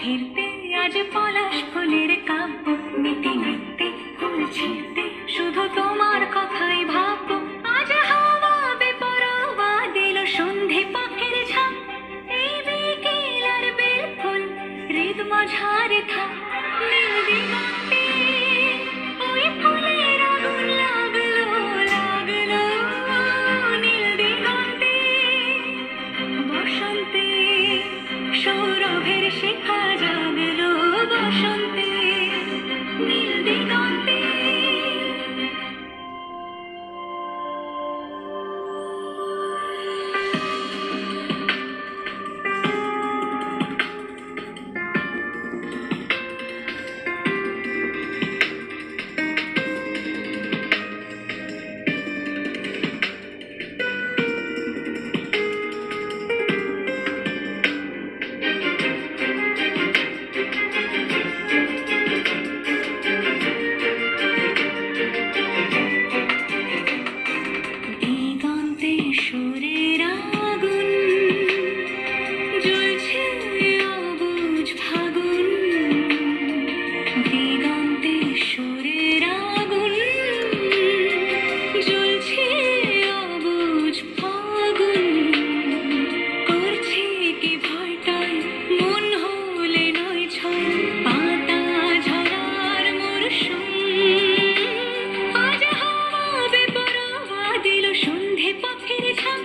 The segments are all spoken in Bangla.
ফিরতে আজ পলাশ ফুলের কাব্য, নিতে নিতে ফুল ছিঁড়তে শুধু তোমার কথাই ভাববো। আজ হাওয়া বেপরোয়া দিল সন্ধে পাখির ঝাঁক, এই বিকেল আর বেল ফুল হৃদ মাঝারে থাক। নীল দিগন্তে ওই ফুলের আগুন লাগলো লাগলো, নীল দিগন্তে বসন্তে সৌরভের শিখা জাগলো, বসন্তে নীল দিগন্তে। দিগন্তে সুরের আগুন জ্বলছে অবুঝ ফাগুন, দিগন্তে সুরের আগুন জ্বলছে অবুঝ ফাগুন। করছে কি ভয়টায় মন হলে নয় ছয়, পাতা ঝরার মরশুম। আজ হাওয়া বেপরোয়া দিল সন্ধে পাখির ঝাঁক,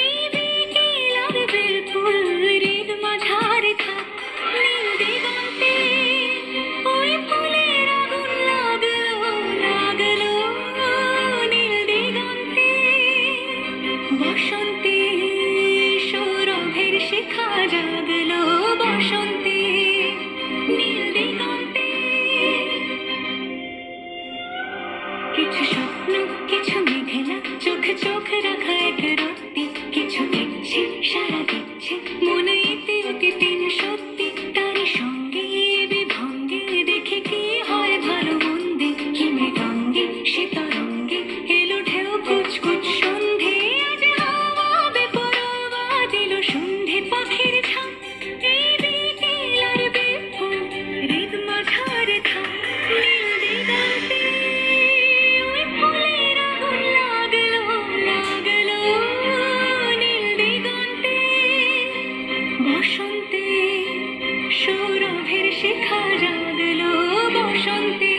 এই বিকেল আর বেল ফুল হৃদ মাঝারে থাক। নীল দিগন্তে ওই ফুলের আগুন লাগলো লাগলো, নীল দিগন্তে বসন্তে সৌরভের শিখা জাগলো, বসন্তে নীল দিগন্তে। কিছু স্বপ্ন কিছু মেঘেলা, চোখ চোখ রাখা এক রত্তি, কিছু দেখছে সারা দিচ্ছে মনে ইতি অতি তিন সত্যি। তারই সঙ্গে বিভঙ্গে দেখে কি হয় ভালো মন্দে, হিমে গঙ্গে সে তরঙ্গে এলো ঢেউ কুচকুচ সন্ধে। আজ হাওয়া বেপরোয়া দিল সন্ধে পাখির ঝাঁক, এই বিকেল আর বেল ফুল হৃদ মাঝারে থাক। নীল দিগন্তে ওই ফুলের আগুন লাগলো লাগলো, নীল দিগন্তে বসন্তে সৌরভের শিখা জাগলো, বসন্তে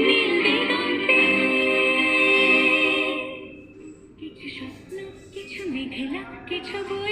নীল দিগন্তে। কিছু স্বপ্ন কিছু মেঘেলা, কিছু বই